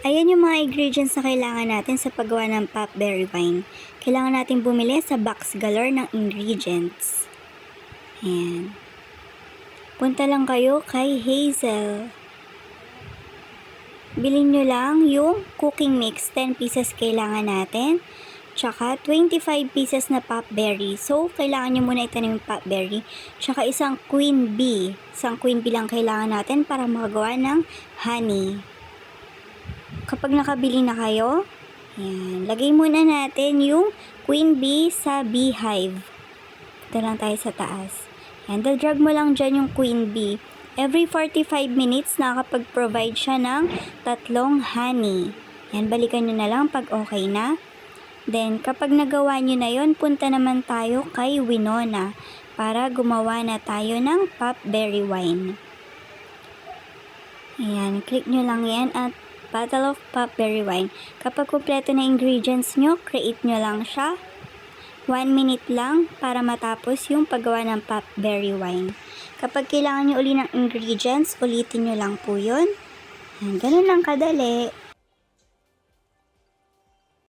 Ayan yung mga ingredients na kailangan natin sa paggawa ng popberry wine. Kailangan natin bumili sa box galore ng ingredients. Ayan. Punta lang kayo kay Hazel. Bilhin nyo lang yung cooking mix. 10 pieces kailangan natin. Tsaka 25 pieces na popberry. So, kailangan nyo muna itanim yung popberry. Tsaka isang queen bee. Isang queen bee lang kailangan natin para makagawa ng honey. Kapag nakabili na kayo, ayan, lagay muna natin yung queen bee sa beehive. Ito lang tayo sa taas. Ayan, dadrag mo lang dyan yung queen bee. Every 45 minutes, nakakapag-provide siya ng 3 honey. Ayan, balikan nyo na lang pag okay na. Then, kapag nagawa nyo na yon, punta naman tayo kay Winona para gumawa na tayo ng popberry wine. Ayan, click nyo lang yan at Bottle of Popberry Wine. Kapag kumpleto na ingredients nyo, create nyo lang siya. 1 minute lang para matapos yung paggawa ng popberry wine. Kapag kailangan nyo uli ng ingredients, ulitin nyo lang po yun. Ayan, ganun lang kadali.